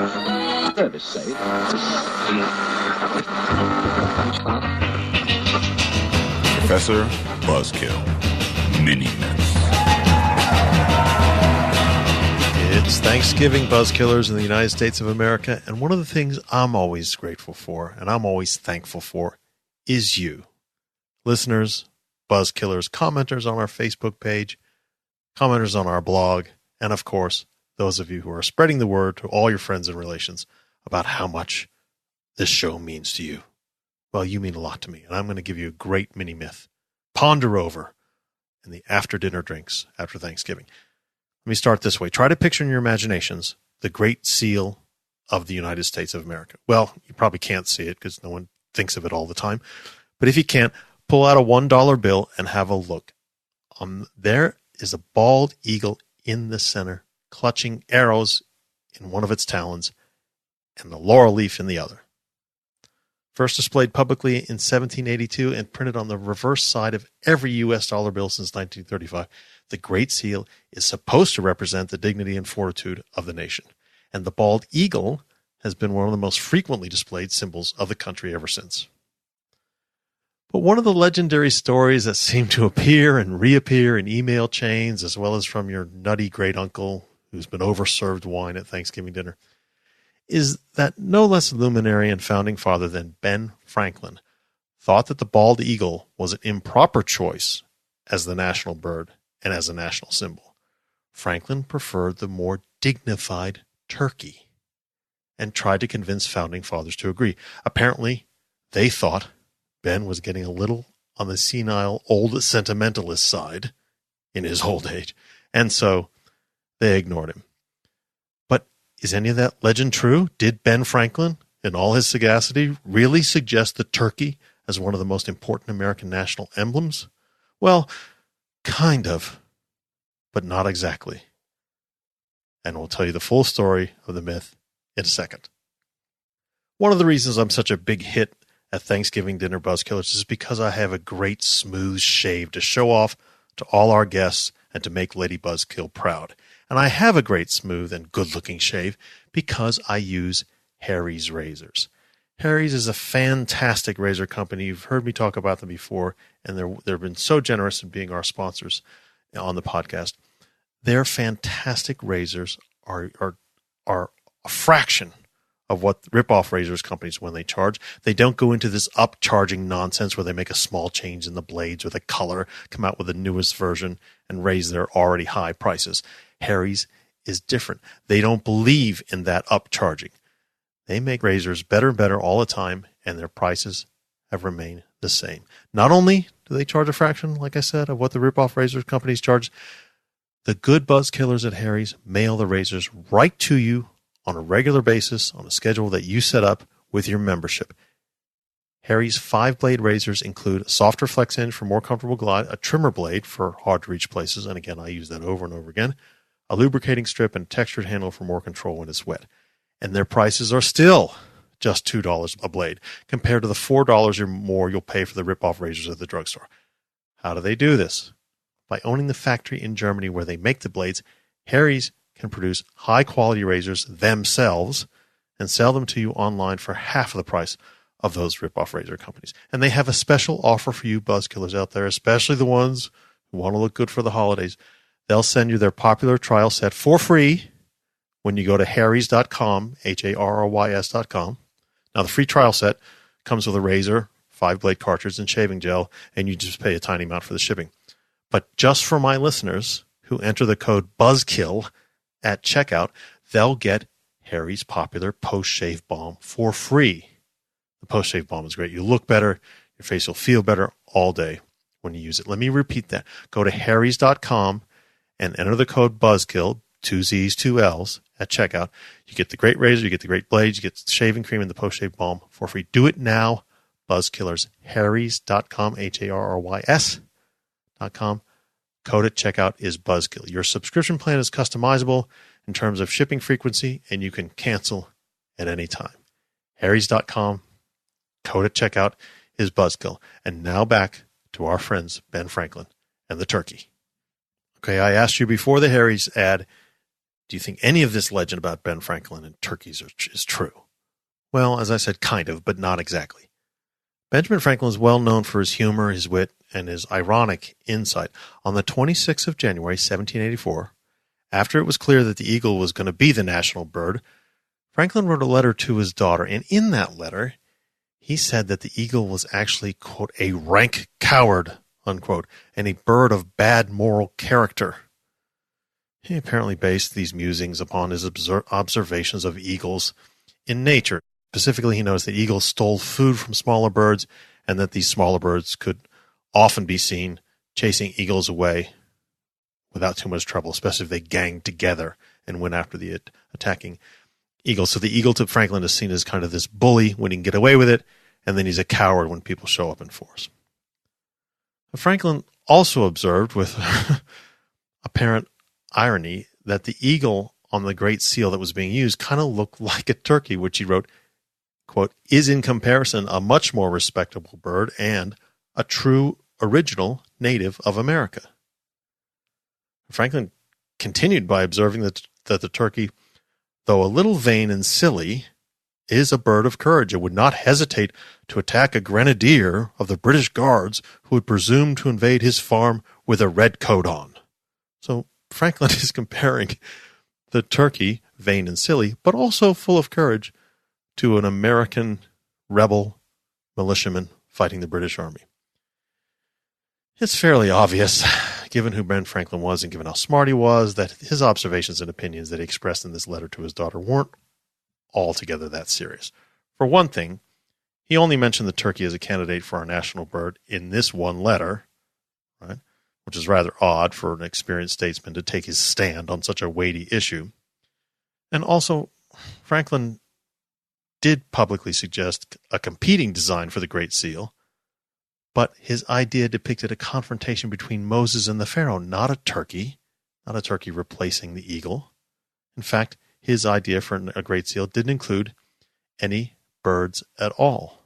Service safe. Professor Buzzkill. Mini Myths. It's Thanksgiving, Buzzkillers, in the United States of America, and one of the things I'm always grateful for, and I'm always thankful for, is you. Listeners, Buzzkillers, commenters on our Facebook page, commenters on our blog, and of course, those of you who are spreading the word to all your friends and relations about how much this show means to you. Well, you mean a lot to me, and I'm going to give you a great mini myth. Ponder over in the after-dinner drinks after Thanksgiving. Let me start this way. Try to picture in your imaginations the Great Seal of the United States of America. Well, you probably can't see it because no one thinks of it all the time. But if you can't, pull out a $1 bill and have a look. There is a bald eagle in the center, clutching arrows in one of its talons and the laurel leaf in the other. First displayed publicly in 1782 and printed on the reverse side of every U.S. dollar bill since 1935, the Great Seal is supposed to represent the dignity and fortitude of the nation. And the bald eagle has been one of the most frequently displayed symbols of the country ever since. But one of the legendary stories that seem to appear and reappear in email chains, as well as from your nutty great uncle who's been overserved wine at Thanksgiving dinner, is that no less luminary and founding father than Ben Franklin thought that the bald eagle was an improper choice as the national bird and as a national symbol. Franklin preferred the more dignified turkey and tried to convince founding fathers to agree. Apparently, they thought Ben was getting a little on the senile old sentimentalist side in his old age, and so they ignored him. But is any of that legend true? Did Ben Franklin, in all his sagacity, really suggest the turkey as one of the most important American national emblems? Well, kind of, but not exactly. And we'll tell you the full story of the myth in a second. One of the reasons I'm such a big hit at Thanksgiving dinner, Buzzkillers, is because I have a great smooth shave to show off to all our guests and to make Lady Buzzkill proud. And I have a great smooth and good-looking shave because I use Harry's razors. Harry's is a fantastic razor company. You've heard me talk about them before, and they've been so generous in being our sponsors on the podcast. Their fantastic razors are a fraction of what rip-off razors companies when they charge. They don't go into this upcharging nonsense where they make a small change in the blades or the color, come out with the newest version, and raise their already high prices. Harry's is different. They don't believe in that upcharging. They make razors better and better all the time, and their prices have remained the same. Not only do they charge a fraction, like I said, of what the rip-off razor companies charge, the good Buzzkillers at Harry's mail the razors right to you on a regular basis on a schedule that you set up with your membership. Harry's 5-blade razors include a softer flex hinge for more comfortable glide, a trimmer blade for hard-to-reach places, and again, I use that over and over again, a lubricating strip, and a textured handle for more control when it's wet. And their prices are still just $2 a blade, compared to the $4 or more you'll pay for the rip-off razors at the drugstore. How do they do this? By owning the factory in Germany where they make the blades, Harry's can produce high-quality razors themselves and sell them to you online for half of the price of those rip-off razor companies. And they have a special offer for you Buzzkillers out there, especially the ones who want to look good for the holidays. They'll send you their popular trial set for free when you go to harrys.com, harrys.com. Now, the free trial set comes with a razor, 5-blade cartridge, and shaving gel, and you just pay a tiny amount for the shipping. But just for my listeners who enter the code BUZZKILL at checkout, they'll get Harry's popular post-shave balm for free. The post-shave balm is great. You look better. Your face will feel better all day when you use it. Let me repeat that. Go to harrys.com and enter the code BUZZKILL, 2 Z's, 2 L's, at checkout. You get the great razor, you get the great blades, you get the shaving cream and the post-shave balm for free. Do it now, Buzzkillers. Harrys.com, HARRYS.com. Code at checkout is BUZZKILL. Your subscription plan is customizable in terms of shipping frequency, and you can cancel at any time. Harrys.com. Code at checkout is BUZZKILL. And now back to our friends Ben Franklin and the turkey. Okay, I asked you before the Harry's ad, Do you think any of this legend about Ben Franklin and turkeys is true? Well, as I said, kind of, but not exactly. Benjamin Franklin is well known for his humor, his wit, and his ironic insight. On the 26th of January, 1784, after it was clear that the eagle was going to be the national bird, Franklin wrote a letter to his daughter, and in that letter, he said that the eagle was actually, quote, a rank coward, unquote, and a bird of bad moral character. He apparently based these musings upon his observations of eagles in nature. Specifically, he noticed that eagles stole food from smaller birds and that these smaller birds could often be seen chasing eagles away without too much trouble, especially if they ganged together and went after the attacking eagles. So the eagle to Franklin is seen as kind of this bully when he can get away with it, and then he's a coward when people show up in force. Franklin also observed with apparent irony that the eagle on the Great Seal that was being used kind of looked like a turkey, which he wrote, quote, is in comparison a much more respectable bird and a true original native of America. Franklin continued by observing that the turkey, though a little vain and silly, is a bird of courage and would not hesitate to attack a grenadier of the British Guards who would presume to invade his farm with a red coat on. So Franklin is comparing the turkey, vain and silly, but also full of courage, to an American rebel militiaman fighting the British Army. It's fairly obvious, given who Ben Franklin was and given how smart he was, that his observations and opinions that he expressed in this letter to his daughter weren't altogether that serious. For one thing, he only mentioned the turkey as a candidate for our national bird in this one letter, right? Which is rather odd for an experienced statesman to take his stand on such a weighty issue. And also, Franklin did publicly suggest a competing design for the Great Seal, but his idea depicted a confrontation between Moses and the Pharaoh, not a turkey replacing the eagle. In fact, his idea for a Great Seal didn't include any birds at all.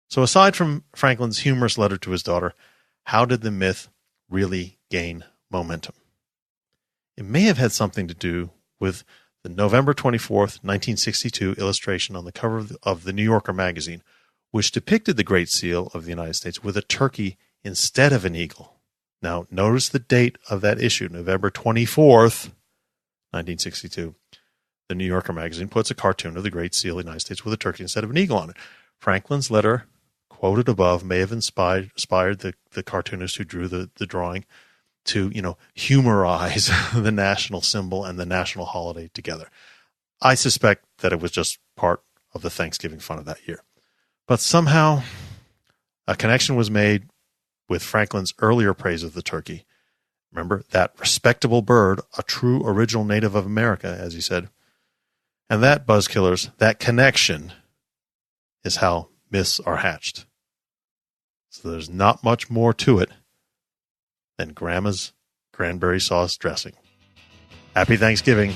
So aside from Franklin's humorous letter to his daughter, how did the myth really gain momentum? It may have had something to do with the November 24th, 1962 illustration on the cover of the New Yorker magazine, which depicted the Great Seal of the United States with a turkey instead of an eagle. Now, notice the date of that issue, November 24th, 1962. The New Yorker magazine puts a cartoon of the Great Seal of the United States with a turkey instead of an eagle on it. Franklin's letter, quoted above, may have inspired the cartoonist who drew the drawing to, humorize the national symbol and the national holiday together. I suspect that it was just part of the Thanksgiving fun of that year. But somehow a connection was made with Franklin's earlier praise of the turkey. Remember, that respectable bird, a true original native of America, as he said. And that, buzzkillers, that connection is how myths are hatched. So there's not much more to it than Grandma's cranberry sauce dressing. Happy Thanksgiving.